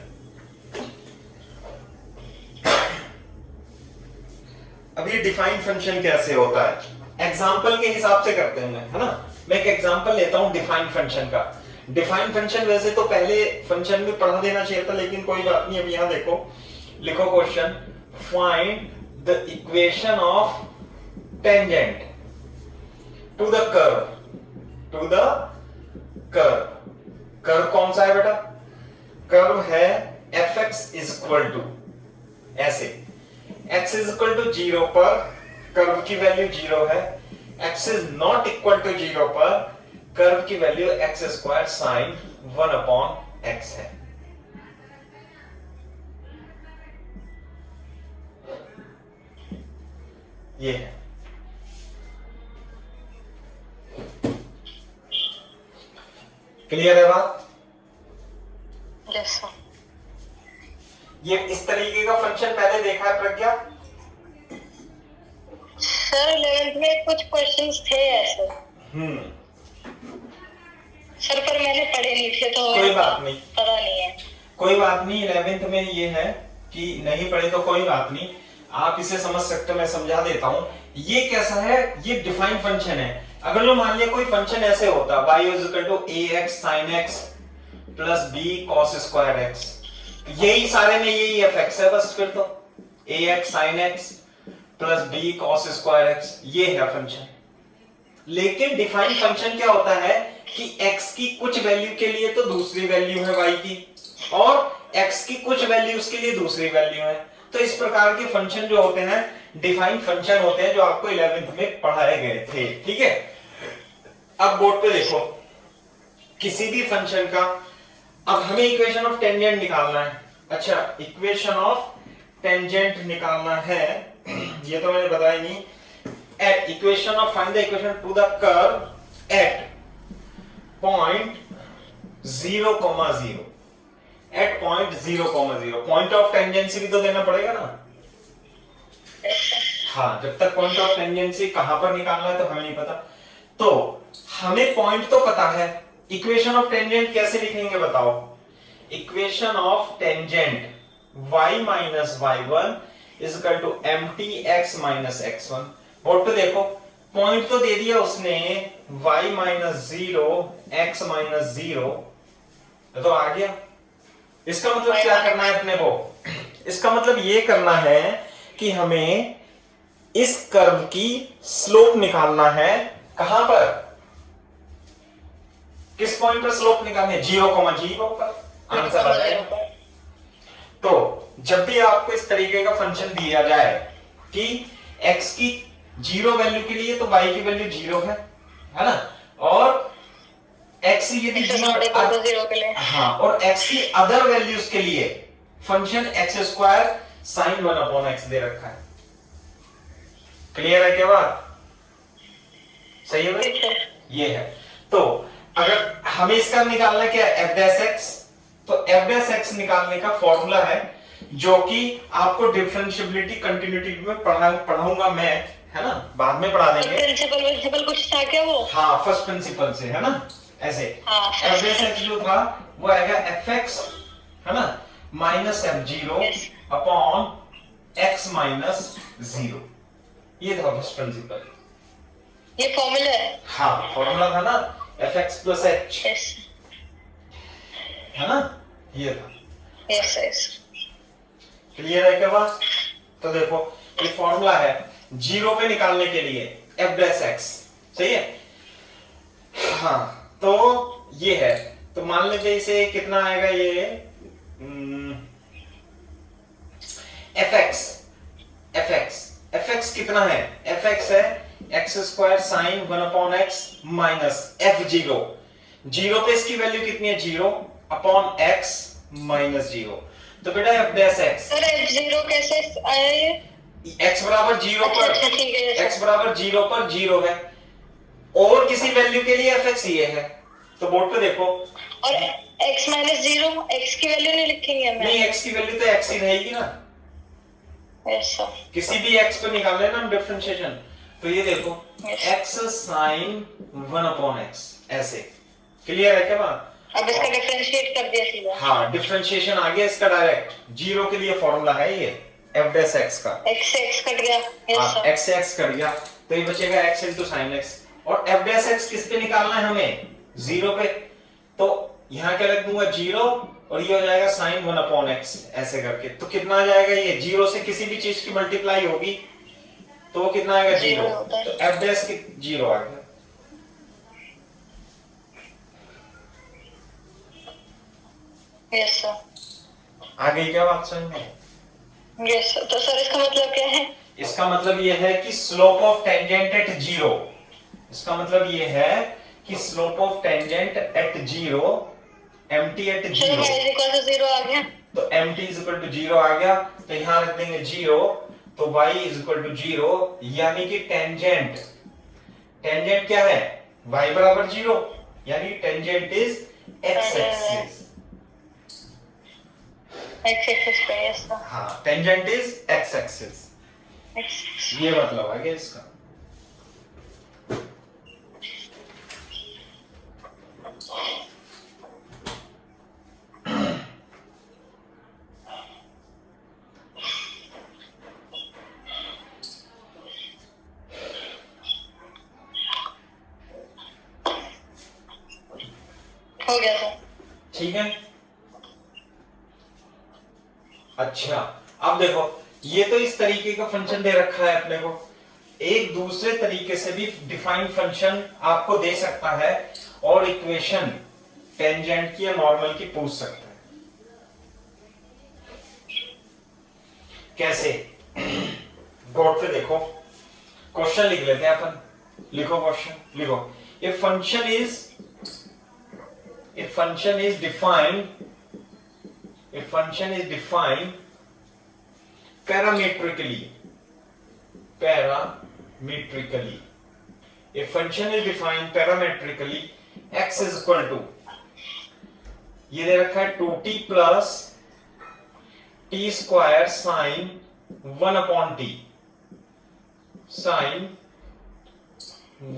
अब ये डिफाइंड फंक्शन कैसे होता है, एग्जांपल के हिसाब से करते हैं, है ना। मैं एक एग्जांपल लेता हूं डिफाइंड फंक्शन का। डिफाइंड फंक्शन वैसे तो पहले फंक्शन में पढ़ा देना चाहिए था, लेकिन कोई बात नहीं। अब यहां देखो, लिखो question, find the equation of tangent to the curve. To the curve, curve कौन सा है बेटा? कर्व है fx इज इक्वल टू, ऐसे x इज इक्वल टू 0 पर कर्व की वैल्यू 0 है, x is not equal to 0 पर कर्व की value x square sine 1/x है। ये है। क्लियर है बात? Yes sir. ये इस तरीके का फंक्शन पहले देखा है प्रज्ञा? सर 11th में कुछ क्वेश्चंस थे ऐसे। सर पर मैंने पढ़े नहीं थे तो कोई बात नहीं, पता नहीं है। कोई बात नहीं। 11th में ये है कि नहीं पढ़े तो कोई बात नहीं, आप इसे समझ सकते हो, मैं समझा देता हूं। ये कैसा है, ये डिफाइंड फंक्शन है। अगर लो मान लिया कोई फंक्शन ऐसे होता y ax sin x plus b cos square x, यही सारे में यही fx है बस। फिर तो ax sin x plus b cos square x ये है फंक्शन। लेकिन डिफाइंड फंक्शन क्या होता है कि x की कुछ वैल्यू के लिए तो दूसरी वैल्यू है y की, और x की कुछ वैल्यूज के लिए दूसरी वैल्यू है। तो इस प्रकार के फंक्शन जो होते हैं डिफाइंड फंक्शन होते हैं, जो आपको 11th में पढ़ाए गए थे। ठीक है, अब बोर्ड पे देखो किसी भी फंक्शन का, अब हमें इक्वेशन ऑफ टेंजेंट निकालना है। अच्छा, इक्वेशन ऑफ टेंजेंट निकालना है, ये तो मैंने बताया नहीं। At equation of find the equation to the curve at point 0,0, at point 0,0। Point of tangency भी तो देना पड़ेगा ना। हाँ, जब तक पॉइंट ऑफ टेंजेंसी कहां पर निकालना है तो हमें नहीं पता। तो हमें पॉइंट तो पता है, इक्वेशन ऑफ टेंजेंट कैसे लिखेंगे बताओ? Equation of tangent y minus y1 is equal to mtx minus x1। Board पे देखो, पॉइंट तो दे दिया उसने y माइनस 0 x माइनस 0, तो आ गया। इसका मतलब क्या करना है अपने को? इसका मतलब ये करना है कि हमें इस कर्व की स्लोप निकालना है। कहां पर, किस पॉइंट पर स्लोप निकालनी है? 0,0 पर आंसर आ जाएगा। तो जब भी आपको इस तरीके का फंक्शन दिया जाए कि x की 0 वैल्यू के लिए तो y की वैल्यू 0 है ना, और x यदि 0 के लिए, हाँ, और x की अदर वैल्यूज के लिए function x square sine 1/x दे रखा है। क्लियर है क्या बात? सही है भाई? ये है। तो अगर हमें इसका निकालना क्या है, f डैश x, तो f डैश x निकालने का फॉर्मूला है जो कि आपको डिफरेंशिएबिलिटी कंटिन्यूटी में पढ़ाऊंगा मैं, है ना, बाद में पढ़ा देंगे। प्रिंसिपल कुछ था क्या वो? हाँ, फर्स्ट प्रिंसिपल से, है ना, ऐसे। f डैश x जो था वो आएगा fx, है ना, minus f0 upon x minus 0। ये था फर्स्ट प्रिंसिपल। ये फॉर्मूला है? हाँ, फॉर्मूला था ना, fx प्लस h, है ना, ये था। Yes yes. क्लियर है क्या बात? तो देखो ये फॉर्मूला है 0 पे निकालने के लिए f डैश x, सही है। हाँ, तो ये है। तो मान लीजिए इसे कितना आएगा ये fx कितना है? fx है x square sine 1/x minus f0। 0 पे इसकी वैल्यू कितनी है? 0 अपॉन x माइनस 0। तो बेटा f dash x, sir f0 कैसे आया ये? x बराबर 0 पर, x बराबर 0 पर 0 है, और किसी वैल्यू के लिए fx ये है। तो बोर्ड पे देखो, और x माइनस 0, x की वैल्यू नहीं लिखेंगे हमें? नहीं, x की वैल्यू तो x ही रहेगी ना। Yes sir. किसी भी x को निकाल लेना हम डिफरेंशिएशन। तो ये देखो x साइन 1/x, ऐसे। क्लियर है क्या बात? अब इसका डिफरेंशिएट कर दिया सीधा। हाँ, डिफरेंशिएशन आ गया इसका डायरेक्ट। 0 के लिए फॉर्मूला है ये f डैश x का। x से x कट गया। यस सर, x से x कट गया, तो ये बचेगा x into sin x। और f डैश x किस पे निकालना है हमें? 0 पे। तो यहाँ क्या लग दूंगा? 0, और ये हो जाएगा sin 1/x, ऐसे करके। तो कितना आ जाएगा ये? 0 से किसी भी चीज की मल्टीप्लाई होगी तो वो कितना आएगा? 0। तो f डैश की 0 आ गया। Yes sir. आ गई क्या बात समझ में? Yes sir. तो सर इसका मतलब क्या है? इसका मतलब ये है कि स्लोप ऑफ टेंजेंट एट 0, इसका मतलब ये है कि slope of tangent at zero, M T at चलो जीरो, y इक्वल टू 0 आ गया। तो M T is equal to zero आ गया, तो यहां रख देंगे जीरो, तो y is equal to zero, यानी कि टेंजेंट, टेंजेंट क्या है, y बराबर जीरो, यानी tangent is x axis. x axis पे ऐसा। हाँ, टेंजेंट इज x एक्सिस, ये मतलब है इसका। हो गया सर। ठीक है, अच्छा अब देखो, ये तो इस तरीके का फंक्शन दे रखा है अपने को, एक दूसरे तरीके से भी डिफाइंड फंक्शन आपको दे सकता है और इक्वेशन टेंजेंट की या नॉर्मल की पूछ सकता है। कैसे, बोर्ड पे देखो, क्वेश्चन लिख लेते हैं अपन, लिखो क्वेश्चन, लिखो, a function is defined parametrically, a function is defined parametrically, x is equal to, ये दे रखा है 2t plus t square sin 1 upon t, sin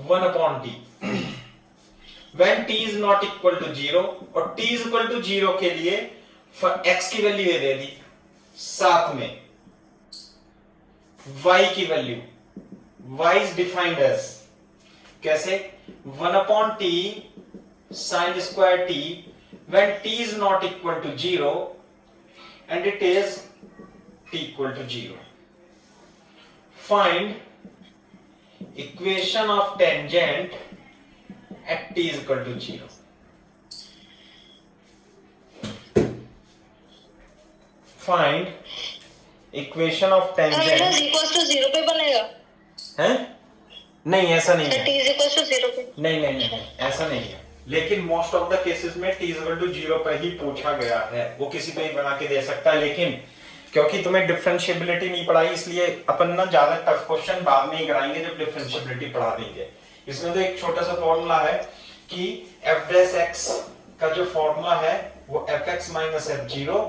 1 upon t when t is not equal to 0, और t is equal to 0 के लिए x की वैल्यू ये दे दी, साथ में y की value, y is defined as, कैसे, 1 upon t sin square t when t is not equal to 0 and it is t equal to 0. Find equation of tangent at t is equal to 0. Find equation of tangent equals to 0 पे बनेगा, है, नहीं ऐसा नहीं सर है, t इज इक्वल्स टू 0 पे। नहीं ऐसा नहीं है, लेकिन मोस्ट ऑफ द केसेस में t इज इक्वल टू 0 पर ही पूछा गया है, वो किसी पे ही बना के दे सकता है, लेकिन क्योंकि तुम्हें डिफरेंशिएबिलिटी नहीं पढ़ाई इसलिए अपन ना ज्यादा टफ क्वेश्चन बाद में ही कराएंगे जब डिफरेंशिएबिलिटी पढ़ा देंगे। इसमें तो एक छोटा सा फॉर्मूला है कि f डैश x का जो फॉर्मूला है वो fx minus f0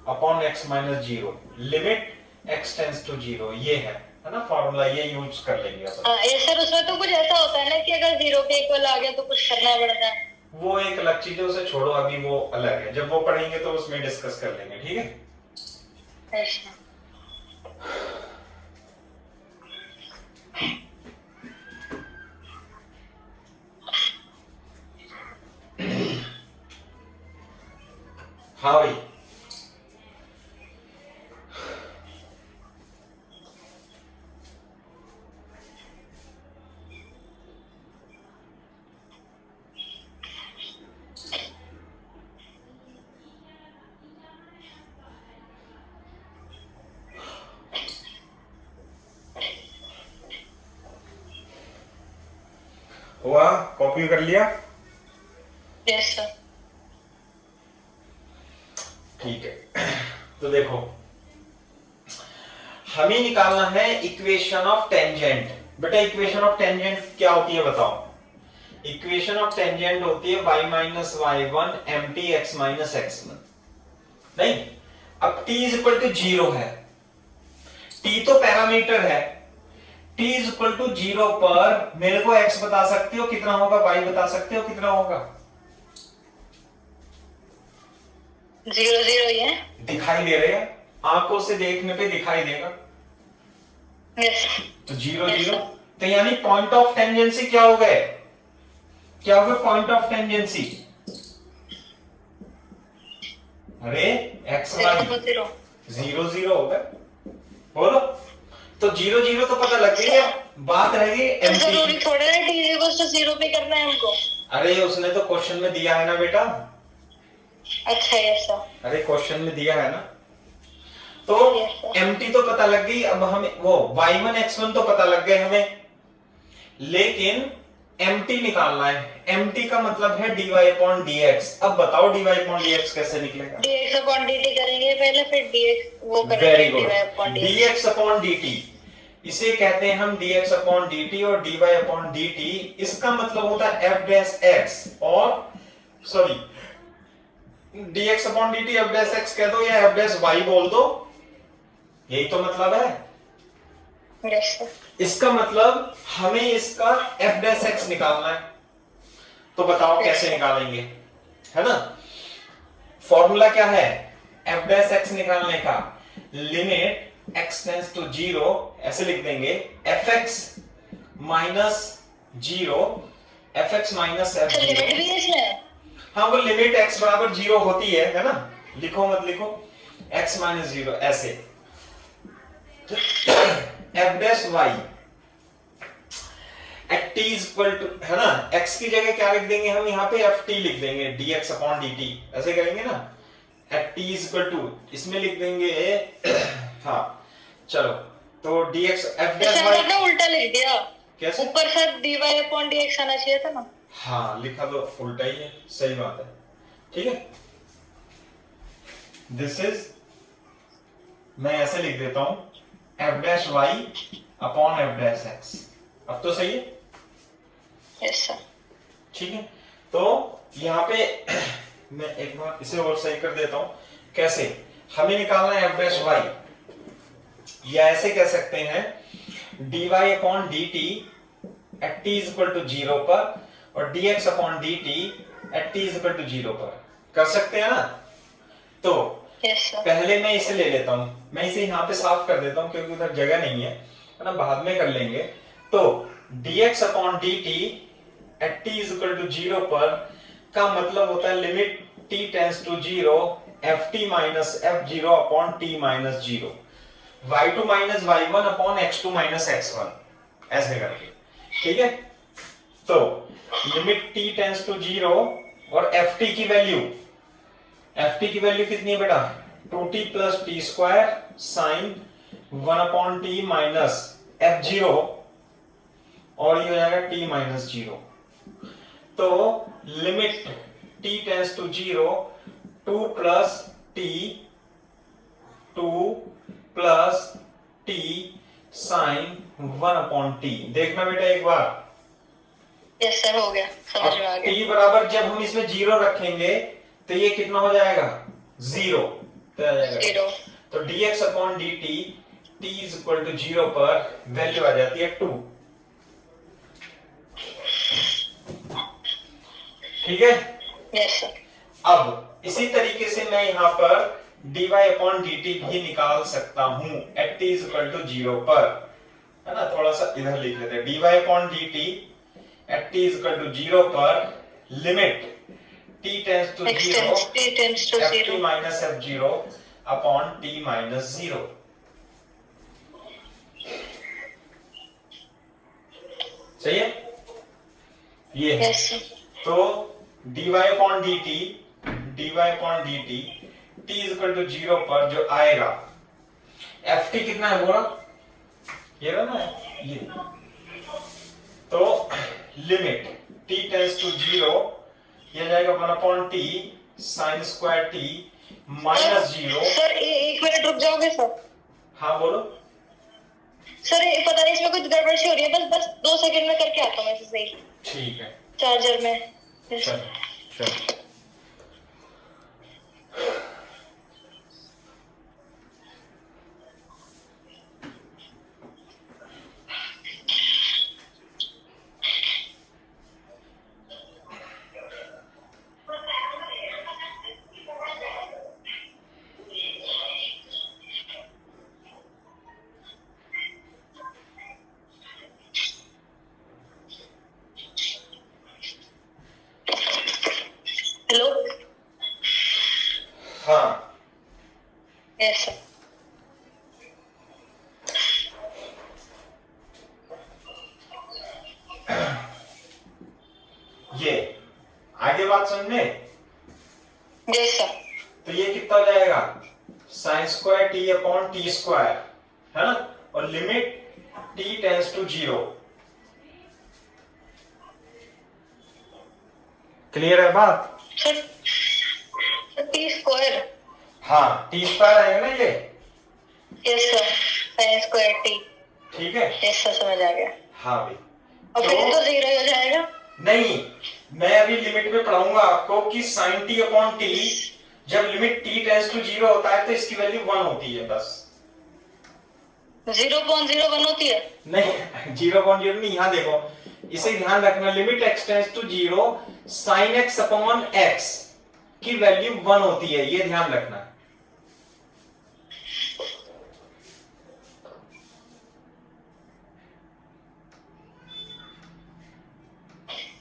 upon x minus 0 limit x tends to 0, ये है ना फॉर्मूला, ये यूज कर लेंगे अपन। ये सर उसमें तो कुछ ऐसा होता है ना कि अगर 0 के इक्वल आ गया तो कुछ करना पड़ता है, वो एक अलग चीज है, उसे छोड़ो, अभी वो अलग है, जब वो पढ़ेंगे तो उसमें डिस्कस कर लेंगे, ठीक है। अच्छा हाँ भाई, हुआ, कॉपी कर लिया, यस सर। ठीक है। तो देखो, हमें निकालना है इक्वेशन ऑफ टेंजेंट। बेटा इक्वेशन ऑफ टेंजेंट क्या होती है बताओ? इक्वेशन ऑफ टेंजेंट होती है y minus y1 mt x minus x1। नहीं, अब t इज इक्वल टू 0 है, t तो पैरामीटर है, t इज इक्वल टू 0 पर मेरे को x बता सकते हो कितना होगा, y बता सकते हो कितना होगा? 0 0 ही है, दिखाई दे रहे हैं, आंखों से देखने पे दिखाई देगा। यस तो 0 0, तो यानी पॉइंट ऑफ टेंजेंसी क्या हो गए? क्या हो गए पॉइंट ऑफ टेंजेंसी? अरे x y 0 0 हो गए, बोलो। तो 0 0 तो पता लग गई, बात रह गई तो जरूरी थोड़ा है t इक्वल्स टू 0 पे करना है हमको। अरे उसने तो क्वेश्चन में दिया है ना बेटा। अच्छा यस सर। अरे क्वेश्चन में दिया है ना, तो mt तो पता लग गई, अब हमें वो y1 x1 तो पता लग गए हमें, लेकिन mt निकालना है। mt का मतलब है dy अपॉन dx। अब बताओ dy अपॉन dx कैसे निकलेगा? dx अपॉन dt करेंगे पहले, फिर dx वो वेरी करेंगे good. dy upon dx। dx upon dt, इसे कहते हैं हम dx अपॉन dt और dy अपॉन dt। इसका मतलब होता है f डैश x और sorry dx upon dt f dash x कह दो या f डैश y बोल दो, यही तो मतलब है। Yes sir. इसका मतलब हमें इसका f डैश x निकालना है। तो बताओ कैसे निकालेंगे, है ना? फॉर्मूला क्या है f डैश x निकालने का? लिमिट x टेंड्स टू 0, ऐसे लिख देंगे fx minus 0, fx minus f limit 0। भी है इसमें? हाँ, वो लिमिट x बराबर 0 होती है ना? लिखो मत लिखो, x माइनस 0 ऐसे। f dash y at t equal to, है ना, x की जगह क्या लिख देंगे हम यहाँ पे? ft लिख देंगे, dx अपॉन dt ऐसे करेंगे ना। एट t इक्वल टू इसमें लिख देंगे हाँ चलो, तो dx f dash sir y आपने उल्टा लिख दिया। कैसे? ऊपर सर dy अपॉन dx आना चाहिए था ना। हाँ, लिखा तो उल्टा ही है, सही बात है। ठीक है, दिस इज, मैं ऐसे लिख देता हूं f dash y upon f dash x। अब तो सही है? Yes sir. ठीक है, तो यहाँ पे मैं एक बार इसे और सही कर देता हूं। कैसे? हमें निकालना है f डैश y, या ऐसे कह सकते हैं dy upon dt at t equal to 0 पर और dx upon dt at t equal to 0 पर। कर सकते हैं ना? तो यस सर। पहले मैं इसे ले लेता हूं, मैं इसे यहाँ पे साफ कर देता हूं क्योंकि उधर जगह नहीं है ना, बाद में कर लेंगे। तो dx upon dt at t equal to 0 पर का मतलब होता है limit t tends to 0 ft minus f0 upon t minus 0, y2 minus y1 upon x2 minus x1, ऐसे करके। ठीक है, तो लिमिट t टेंड्स टू 0 और ft की वैल्यू कितनी है बेटा? 2t plus t square sine 1 upon t minus f0, और ये हो जाएगा t माइनस 0। तो limit t tends to 0 2 plus t sine 1 upon t. देखना बेटा एक बार, यस सर, हो गया, समझ में आ गया। t बराबर जब हम इसमें 0 रखेंगे तो ये कितना हो जाएगा? 0 तो आ जाएगा 0। तो dx upon dt t is equal to 0 पर वैल्यू आ जाती है 2। ठीक है, यस सर। अब इसी तरीके से मैं यहाँ पर dy अपॉन dt भी निकाल सकता हूं at t is equal to 0 पर, है ना? थोड़ा सा इधर लिख लेते हैं, dy upon dt at t is equal to 0 पर limit t tends to 0 ft minus f0 upon t minus 0। सही है ये? Yes sir. तो dy upon dt t is equal to 0 पर जो आएगा, ft कितना है बोला? ये रहा ना ये। तो लिमिट t टेंड्स टू 0, ये जाएगा 1 upon t sine square t minus 0। Sir एक मिनट रुक जाओगे सर? हाँ बोलो। सर ये पता नहीं इसमें कुछ गड़बड़ सी हो रही है, बस 2 सेकंड में करके आता हूँ मैं सही। ठीक है, चार्जर में। चल चल। हेलो। हाँ यस सर। ये आगे बात समझने? Yes sir. तो ये कितना हो जाएगा? Sine square t upon t square, है ना? और limit t tends to 0, clear है बात? Sir t square. हाँ, टी स्क्वायर आएगा ना ये। Yes sir, sine square t. ठीक है, यस सर, समझ आ गया। हाँ भाई। और फिर तो 0 हो जाएगा। नहीं, मैं अभी लिमिट में पढ़ाऊंगा आपको कि sin t अपॉन टी, जब लिमिट t टेंड्स टू 0 होता है तो इसकी वैल्यू 1 होती है बस। 0.01 होती है? नहीं, 0.0 नहीं, यहाँ देखो, इसे ध्यान रखना, limit x tends to 0 sin x upon x की वैल्यू 1 होती है, ये ध्यान रखना।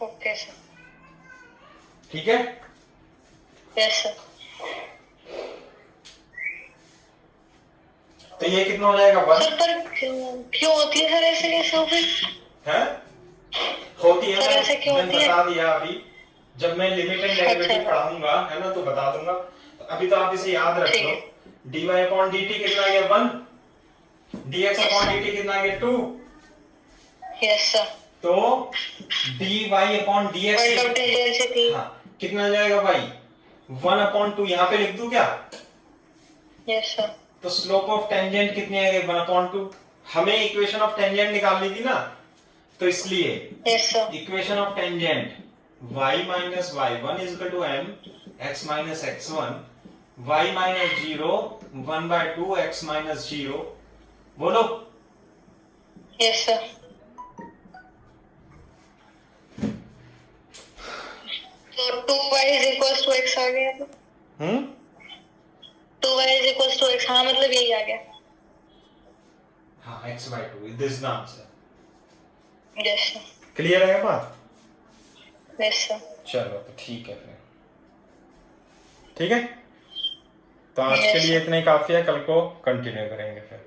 Okay sir. ठीक है, यस सर। तो ये कितना हो जाएगा 1। सर पर क्यों होती है सर ऐसे, कैसे हो गई? है, होती है, सर ऐसे क्यों मैंने होती है? बता दिया अभी, जब मैं लिमिट एंड डेरिवेटिव पढ़ाऊंगा है ना तो बता दूंगा। तो अभी तो आप इसे याद रख लो, dy अपॉन dt कितना आ गया 1, dx अपॉन dt कितना आ गया 2। Yes sir. तो dy upon dx point of tangency थी। हाँ, कितना आ जाएगा भाई 1 अपॉन 2, यहाँ पे लिख दूं क्या? Yes sir. तो स्लोप ऑफ टेंजेंट कितनी आ गई 1 अपॉन 2। हमें इक्वेशन ऑफ टेंजेंट निकालनी थी ना, तो इसलिए yes sir. Equation of tangent y minus y1 is equal to m x minus x1 y minus 0 1/2 x minus 0। बोलो। Yes sir. तो 2y is equals to x आ गया। तो 2y is equals to x, हाँ मतलब यही आ गया। हाँ, x/2 this is the answer. Yes sir. Clear है बात? Yes sir. चलो तो ठीक है फिर, ठीक है, तो आज के लिए इतना ही काफी है, कल को कंटिन्यू करेंगे फिर।